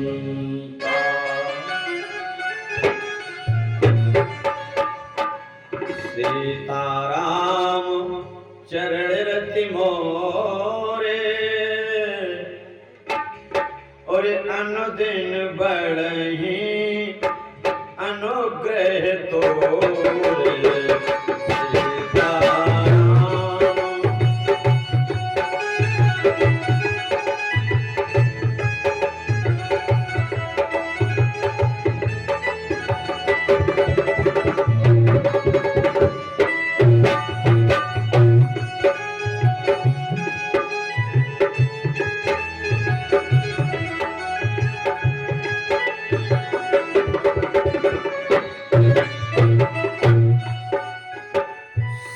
बनता। सीताराम चरण रति मोरे, और अनुदिन बढ़ही अनुग्रह तोरे।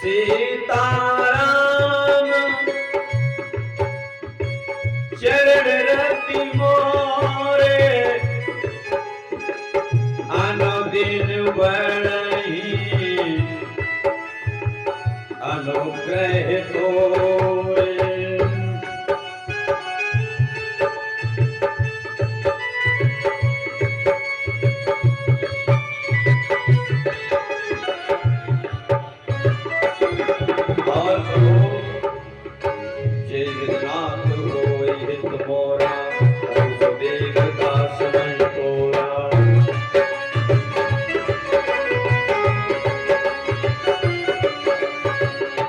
सीताराम चरण रति मोरे, अनुदिन बढ़ही अनुग्रह तोरे।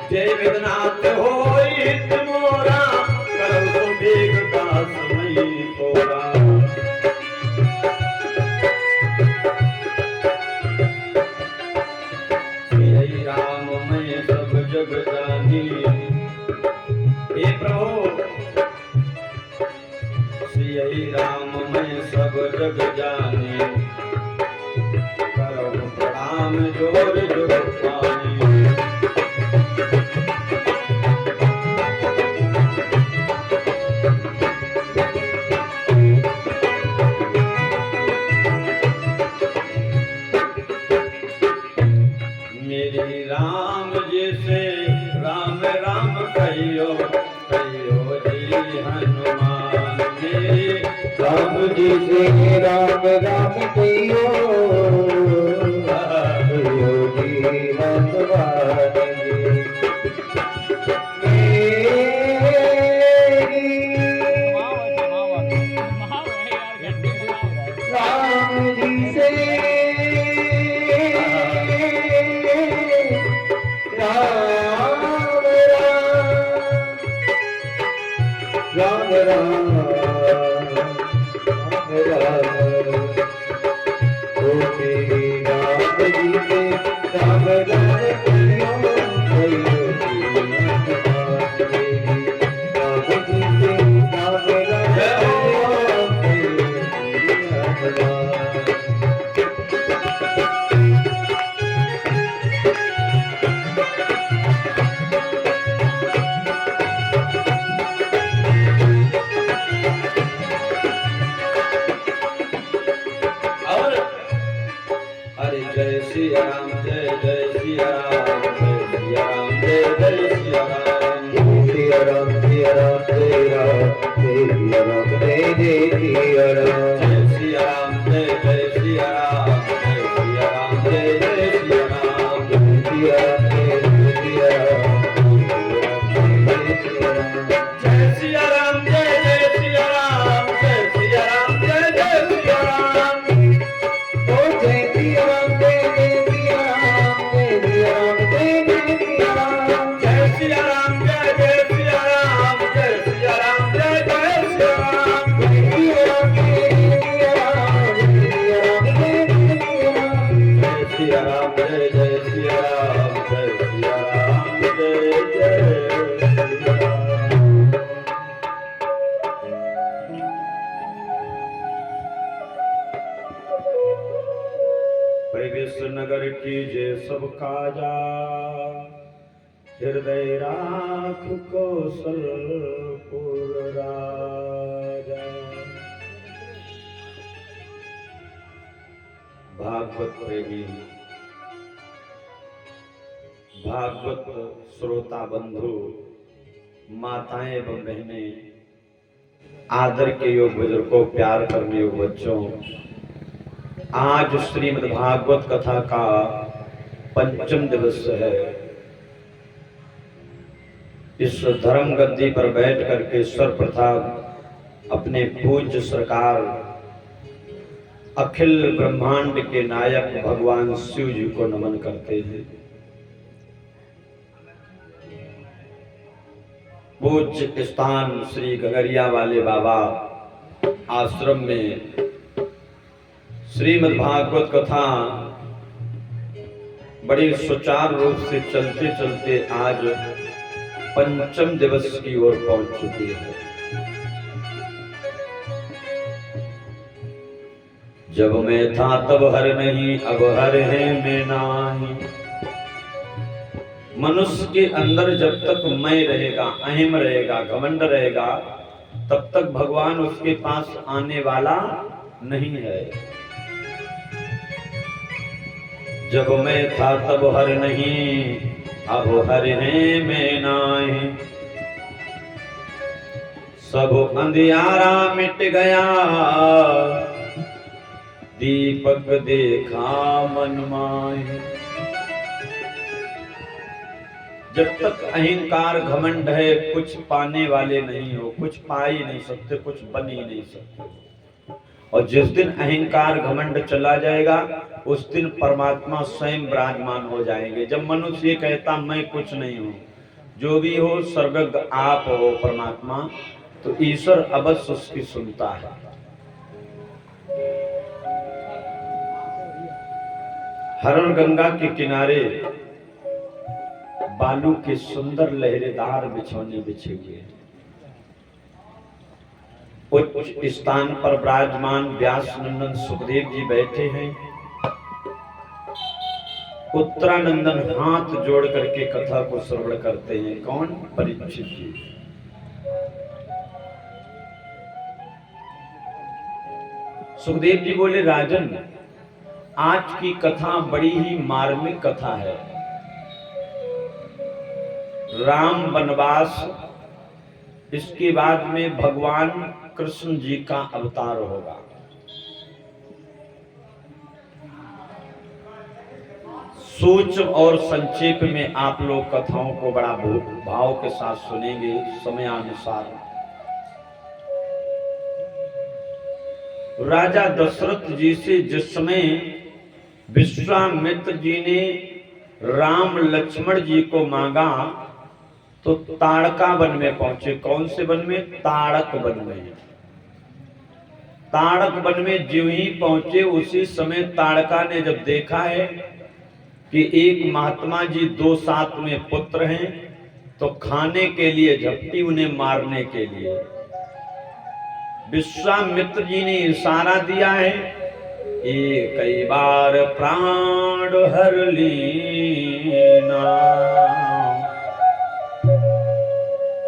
जय वेदनाथ होय हित मोरा, करौ सुबेग दास मई तोरा। श्री राम मैं सब जग जानी, हे प्रभु श्री राम मैं सब जग जानी, करौ प्रणाम जोर जुग पानी। मेरी राम जी से राम राम कहियो, कहियो जी हनुमान। मेरी राम जी से राम राम कहियो, कहियो जी हनुमान जी। राम जी से राम राम राम ओ मेरे राम जी से राम राम कहियो, कहियो जी हनुमान जी। राम जी से राम राम कहियो, कहियो जी हनुमान। और हरे जय सिया राम, जय जय सिया राम, जय सिया राम, जय जय सिया राम। सिया राम सिया राम जय राम, जय सिया राम जय जय सिया राम। जय सिया राम, जय जय सिया राम, जय सिया राम, जय जय सिया राम। सिया राम जय सिया राम, जय सिया राम, जय जय सिया राम, जय सिया राम, जय जय सिया राम। ओ जय सिया राम जय जय सिया राम, जय सिया राम जय जय सिया राम। जय सिया राम, जय जय सिया राम, जय सिया राम, जय जय सिया राम। सिया राम जय सिया राम, जय सिया राम जय जय सिया राम। जय सिया राम, जय जय सिया राम, जय सिया राम, जय जय सिया राम। विश्व नगर की जय सब काजा, हृदय राख कौशलपुर राजा। भागवत प्रेमी, भागवत श्रोता बंधु, माताएं एवं बहनें, आदर के योग बुजुर्गों, प्यार करने योग बच्चों, आज श्रीमद् भागवत कथा का पंचम दिवस है। इस धर्म गद्दी पर बैठ करके सर्वप्रथम अपने पूज्य सरकार अखिल ब्रह्मांड के नायक भगवान शिव जी को नमन करते हैं। पूज्य स्थान श्री गगरिया वाले बाबा आश्रम में श्रीमद् भागवत कथा बड़ी सुचारू रूप से चलते चलते आज पंचम दिवस की ओर पहुंच चुकी है। जब मैं था तब हर नहीं, अब हर है मैं नाही। मनुष्य के अंदर जब तक मैं रहेगा, अहम रहेगा, घमंड रहेगा, तब तक भगवान उसके पास आने वाला नहीं है। जब मैं था तब हर नहीं, अब हर है मैं नाही। सब अंधियारा मिट गया, दीपक देखा मन माहे। जब तक अहंकार घमंड है, कुछ पाने वाले नहीं हो, कुछ पा ही नहीं सकते, कुछ बन ही नहीं सकते। और जिस दिन अहंकार घमंड चला जाएगा, उस दिन परमात्मा स्वयं विराजमान हो जाएंगे। जब मनुष्य ये कहता मैं कुछ नहीं हूं, जो भी हो सर्वज्ञ आप हो परमात्मा, तो ईश्वर अवश्य उसकी सुनता है। हरण गंगा के किनारे बालू के सुंदर लहरेदार बिछौने बिछे हुए हैं। उच्च स्थान पर विराजमान व्यास नंदन सुखदेव जी बैठे हैं। उत्तरानंदन हाथ जोड़ करके कथा को श्रवण करते हैं। कौन? परीक्षित जी। सुखदेव जी बोले, राजन, आज की कथा बड़ी ही मार्मिक कथा है। राम वनवास, इसके बाद में भगवान कृष्ण जी का अवतार होगा। सोच और संक्षेप में आप लोग कथाओं को बड़ा भाव के साथ सुनेंगे समयानुसार। राजा दशरथ जी से जिस समय विश्वामित्र जी ने राम लक्ष्मण जी को मांगा, तो ताड़का वन में पहुंचे। कौन से वन में? ताड़क वन में। ताड़क वन में ज्यों ही पहुंचे, उसी समय ताड़का ने जब देखा है कि एक महात्मा जी दो साथ में पुत्र हैं, तो खाने के लिए झपटी, उन्हें मारने के लिए। विश्वामित्र जी ने इशारा दिया है, कई बार प्राण हर लीना।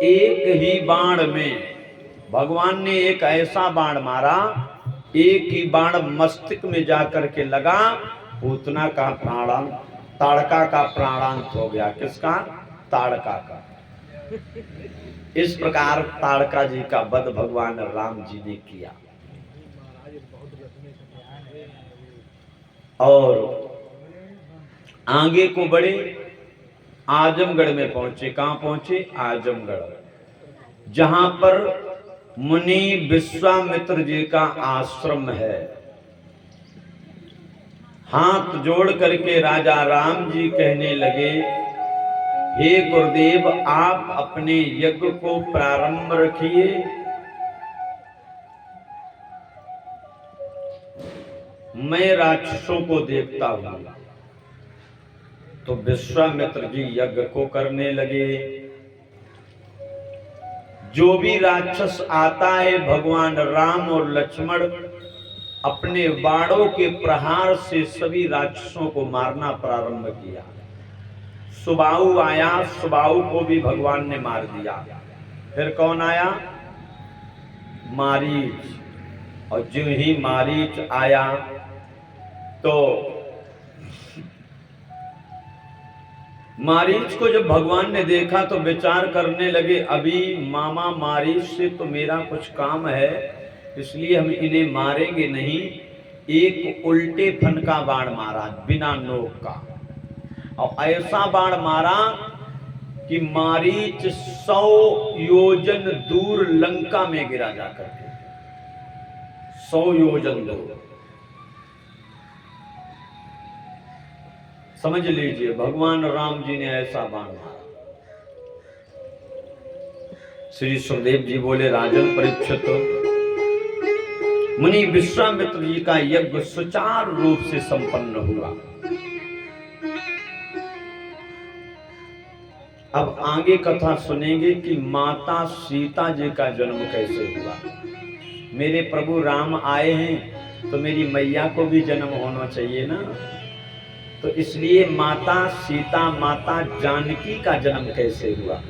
एक ही बाण में भगवान ने एक ऐसा बाण मारा, एक ही बाण मस्तिष्क में जाकर के लगा, पूतना का प्राणांत, ताड़का का प्राणांत हो गया। किसका? ताड़का का। इस प्रकार ताड़का जी का वध भगवान राम जी ने किया। और आगे को बढ़े, आजमगढ़ में पहुंचे। कहां पहुंचे? आजमगढ़, जहां पर मुनि विश्वामित्र जी का आश्रम है। हाथ जोड़ करके राजा राम जी कहने लगे, हे गुरुदेव, आप अपने यज्ञ को प्रारंभ रखिए। मैं राक्षसों को देखता हूं। तो विश्वामित्र जी यज्ञ को करने लगे। जो भी राक्षस आता है, भगवान राम और लक्ष्मण अपने बाणों के प्रहार से सभी राक्षसों को मारना प्रारंभ किया। सुबाहु आया, सुबाहु को भी भगवान ने मार दिया। फिर कौन आया? मारीच। और जो ही मारीच आया, तो मारीच को जब भगवान ने देखा तो विचार करने लगे, अभी मामा मारीच से तो मेरा कुछ काम है, इसलिए हम इन्हें मारेंगे नहीं। एक उल्टे फन का बाण मारा बिना नोक का, और ऐसा बाण मारा कि मारीच 100 योजन दूर लंका में गिरा जाकर के, 100 योजन दूर। समझ लीजिए भगवान राम जी ने ऐसा बाण मारा। श्री सुखदेव जी बोले, राजन परीक्षित, मुनि विश्वामित्र जी का यज्ञ सुचारू रूप से संपन्न हुआ। अब आगे कथा सुनेंगे कि माता सीता जी का जन्म कैसे हुआ। मेरे प्रभु राम आए हैं तो मेरी मैया को भी जन्म होना चाहिए ना, तो इसलिए माता सीता, माता जानकी का जन्म कैसे हुआ।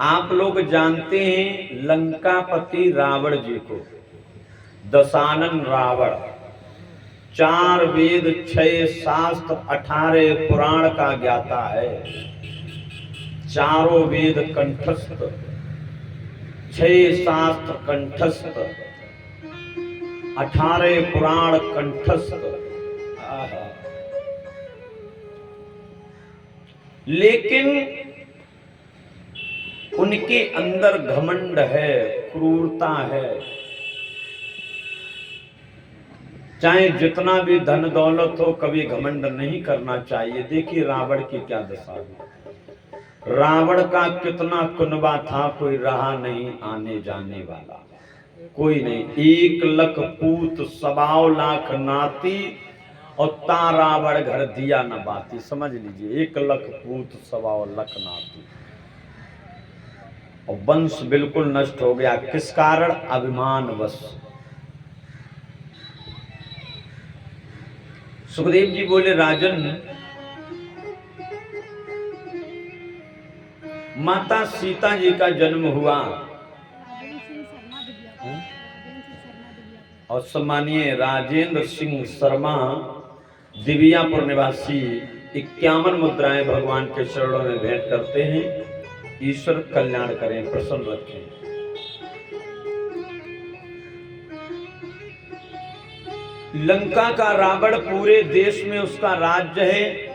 आप लोग जानते हैं लंकापति रावण जी को, दशानन रावण, 4 वेद 6 शास्त्र 18 पुराण का ज्ञाता है, चारों वेद कंठस्थ, 6 शास्त्र कंठस्थ, 18 पुराण कंठस्थ। लेकिन उनके अंदर घमंड है, क्रूरता है। चाहे जितना भी धन दौलत हो, कभी घमंड नहीं करना चाहिए। देखिए रावण की क्या दशा हुई। रावण का कितना कुनबा था, कोई रहा नहीं आने जाने वाला, कोई नहीं। 1 लख पूत 1.25 लाख नाती, और ता रावण घर दिया न बाती। समझ लीजिए 1 लख पूत 1.25 लाख नाती, और वंश बिल्कुल नष्ट हो गया। किस कारण? अभिमानवश। सुखदेव जी बोले, राजन माता सीता जी का जन्म हुआ, और सम्मानीय राजेंद्र सिंह शर्मा दिव्यापुर निवासी 51 मुद्राएं भगवान के चरणों में भेंट करते हैं। ईश्वर कल्याण करें, प्रसन्न रखें। लंका का रावण, पूरे देश में उसका राज्य है।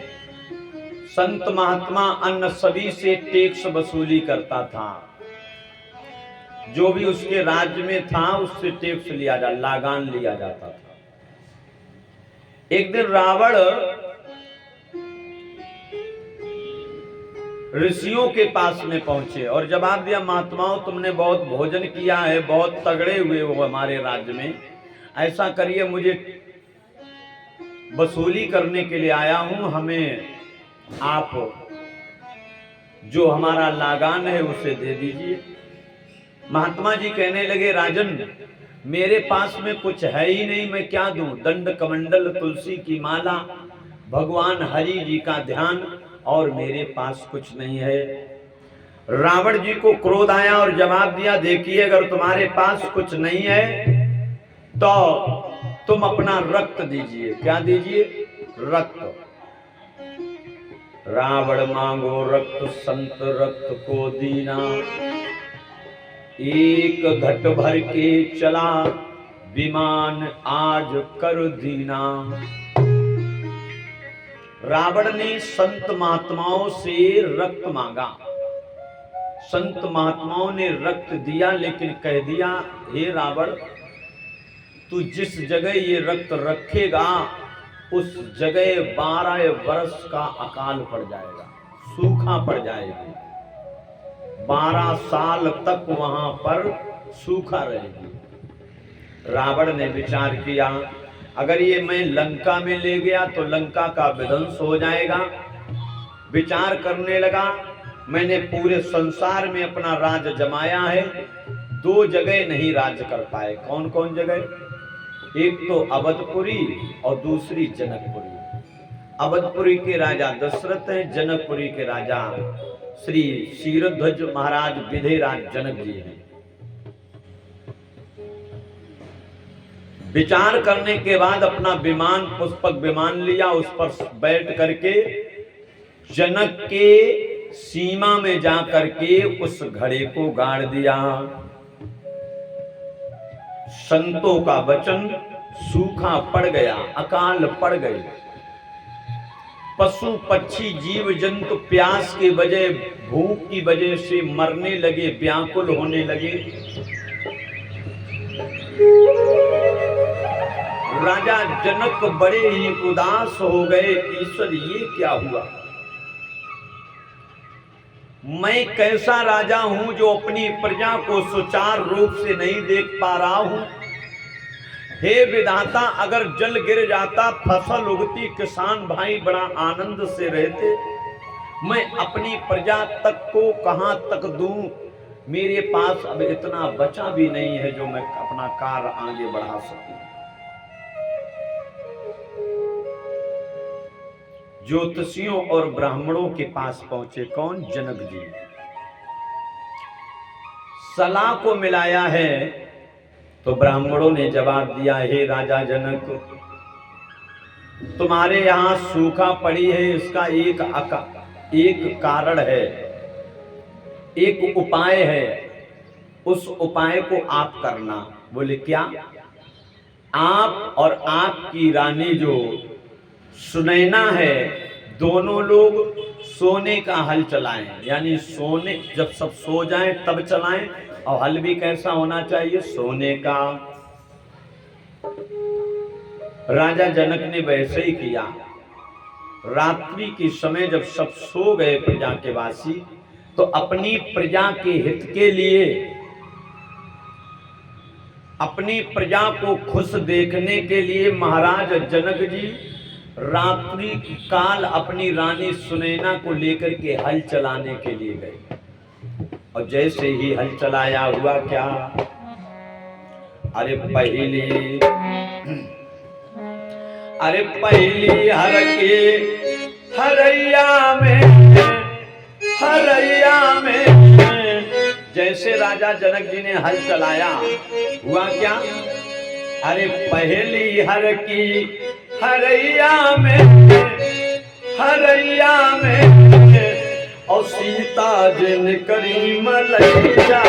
संत महात्मा अन्य सभी से टैक्स वसूली करता था। जो भी उसके राज्य में था उससे टैक्स लिया जा, लागान लिया जाता था। एक दिन रावण ऋषियों के पास में पहुंचे और जवाब दिया, महात्माओं तुमने बहुत भोजन किया है, बहुत तगड़े हुए हो हमारे राज्य में, ऐसा करिए मुझे वसूली करने के लिए आया हूं, हमें आप जो हमारा लागान है उसे दे दीजिए। महात्मा जी कहने लगे, राजन मेरे पास में कुछ है ही नहीं, मैं क्या दूं? दंड कमंडल तुलसी की माला, भगवान हरि जी का ध्यान, और मेरे पास कुछ नहीं है। रावण जी को क्रोध आया और जवाब दिया, देखिए अगर तुम्हारे पास कुछ नहीं है तो तुम अपना रक्त दीजिए। क्या दीजिए? रक्त। रावण मांगो रक्त, संत रक्त को दीना, एक घट भर के चला विमान आज कर दीना। रावण ने संत महात्माओं से रक्त मांगा, संत महात्माओं ने रक्त दिया, लेकिन कह दिया, हे रावण तू जिस जगह ये रक्त रखेगा उस जगह 12 वर्ष का अकाल पड़ जाएगा, सूखा पड़ जाएगी, 12 साल तक वहां पर सूखा रहेगी। रावण ने विचार किया, अगर ये मैं लंका में ले गया तो लंका का विध्वंस हो जाएगा। विचार करने लगा, मैंने पूरे संसार में अपना राज जमाया है, 2 जगह नहीं राज कर पाए। कौन कौन जगह? एक तो अवधपुरी और दूसरी जनकपुरी। अवधपुरी के राजा दशरथ हैं, जनकपुरी के राजा श्री क्षीरध्वज महाराज विधेयराज जनक जी हैं। विचार करने के बाद अपना विमान, पुष्पक विमान लिया, उस पर बैठ करके जनक के सीमा में जा करके उस घड़े को गाड़ दिया। संतों का वचन सूखा पड़ गया, अकाल पड़ गई। पशु पक्षी जीव जंतु प्यास की वजह, भूख की वजह से मरने लगे, व्याकुल होने लगे। राजा जनक बड़े ही उदास हो गए, ईश्वर ये क्या हुआ? मैं कैसा राजा हूं जो अपनी प्रजा को सुचारू रूप से नहीं देख पा रहा हूं। हे विधाता, अगर जल गिर जाता, फसल उगती, किसान भाई बड़ा आनंद से रहते। मैं अपनी प्रजा तक को कहां तक दूं? मेरे पास अब इतना बचा भी नहीं है जो मैं अपना कार्य आगे बढ़ा सकूं। ज्योतिषियों और ब्राह्मणों के पास पहुंचे। कौन? जनक जी। सलाह को मिलाया है तो ब्राह्मणों ने जवाब दिया, हे राजा जनक, तुम्हारे यहां सूखा पड़ी है, इसका एक कारण है, एक उपाय है। उस उपाय को आप करना। बोले क्या? आप और आपकी रानी जो सुनैना है, दोनों लोग सोने का हल चलाएं। यानी सोने, जब सब सो जाएं तब चलाएं। और हल भी कैसा होना चाहिए? सोने का। राजा जनक ने वैसे ही किया। रात्रि के समय जब सब सो गए प्रजा के वासी, तो अपनी प्रजा के हित के लिए, अपनी प्रजा को खुश देखने के लिए महाराज जनक जी रात्रि काल अपनी रानी सुनैना को लेकर के हल चलाने के लिए गए। और जैसे ही हल चलाया, हुआ क्या? अरे पहली हर के हरैया में जैसे राजा जनक जी ने हल चलाया, हुआ क्या? अरे पहली हर की हरैया में और सीता जिन करी मलैया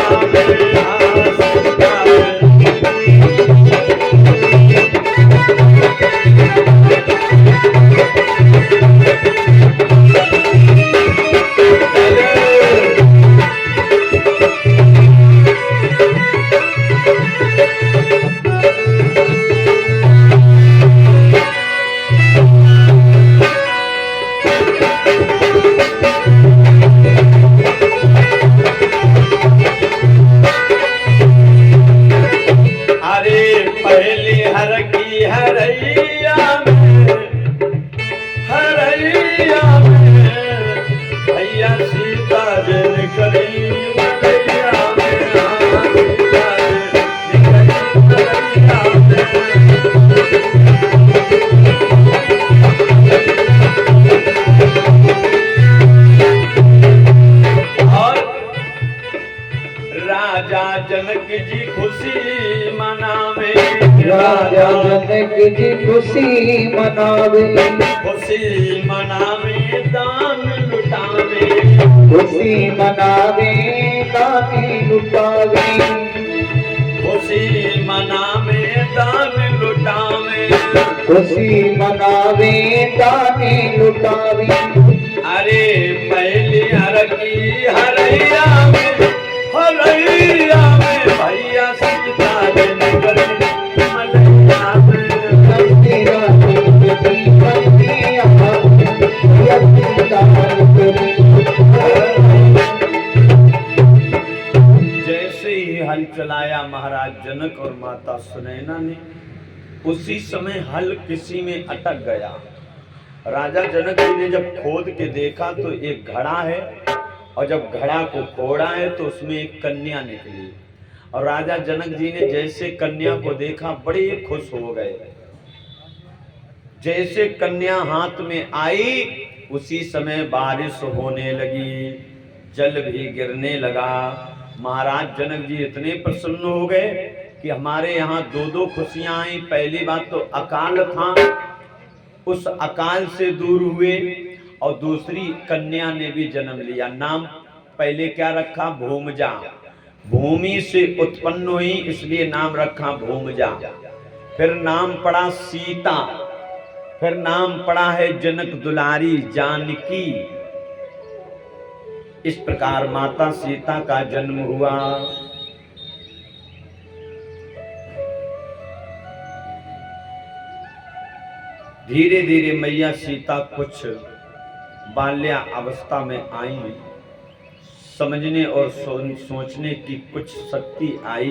जनक जी खुशी मनावे, राजा जनक जी खुशी मनावे, खुशी मनावे दान लुटावे, खुशी मनावे दान लुटावे, खुशी मनावे दान लुटावे, खुशी मनावे दान लुटावे। अरे पहली हर की हरैया में भैया सीता जिन करी मलैया में जैसे ही हल चलाया महाराज जनक और माता सुनैना ने, उसी समय हल किसी में अटक गया। राजा जनक जी ने जब खोद के देखा तो एक घड़ा है, और जब घड़ा को फोड़ा है तो उसमें एक कन्या निकली। और राजा जनक जी ने जैसे कन्या को देखा बड़े खुश हो गए। जैसे कन्या हाथ में आई, उसी समय बारिश होने लगी, जल भी गिरने लगा। महाराज जनक जी इतने प्रसन्न हो गए कि हमारे यहाँ दो दो खुशियां आई। पहली बात तो अकाल था, उस अकाल से दूर हुए, और दूसरी कन्या ने भी जन्म लिया। नाम पहले क्या रखा? भूमजा। भूमि से उत्पन्न हुई इसलिए नाम रखा भूमजा। फिर नाम पड़ा सीता, फिर नाम पड़ा है जनक दुलारी जानकी। इस प्रकार माता सीता का जन्म हुआ। धीरे धीरे मैया सीता कुछ बाल्या अवस्था में आई, समझने और सोचने की कुछ शक्ति आई,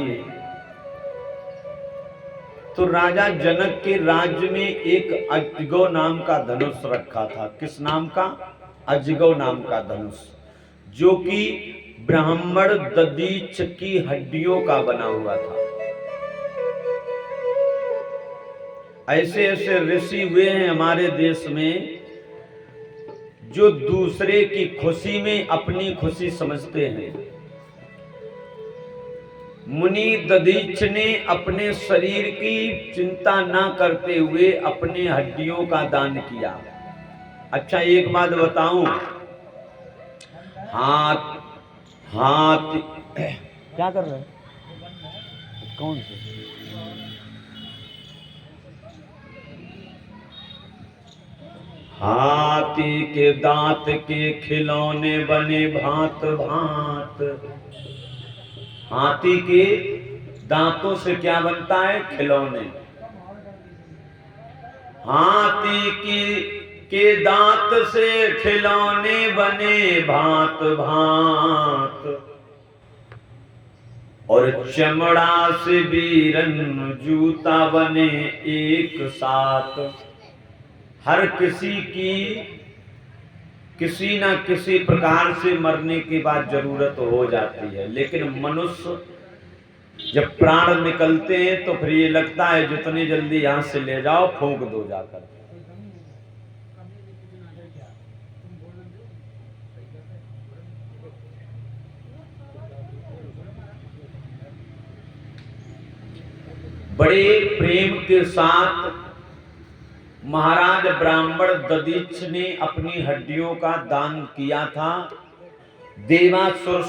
तो राजा जनक के राज्य में एक अजगौ नाम का धनुष रखा था। किस नाम का? अजगौ नाम का धनुष, जो कि ब्राह्मण दधीच की हड्डियों का बना हुआ था। ऐसे ऐसे ऋषि हुए हैं हमारे देश में जो दूसरे की खुशी में अपनी खुशी समझते हैं। मुनि दधीच ने अपने शरीर की चिंता ना करते हुए अपने हड्डियों का दान किया। अच्छा एक बात बताऊं, हाथ क्या कर रहे हैं? कौन से? हाथी के दांत के खिलौने बने भांत भांत। हाथी के दांतों से क्या बनता है? खिलौने। हाथी के दांत से खिलौने बने भांत भांत, और चमड़ा से बीरन जूता बने एक साथ। हर किसी की किसी ना किसी प्रकार से मरने के बाद जरूरत हो जाती है, लेकिन मनुष्य जब प्राण निकलते हैं तो फिर ये लगता है जितनी जल्दी यहां से ले जाओ फूंक दो जाकर। बड़े प्रेम के साथ महाराज ब्राह्मण दधीच ने अपनी हड्डियों का दान किया था। देवासुर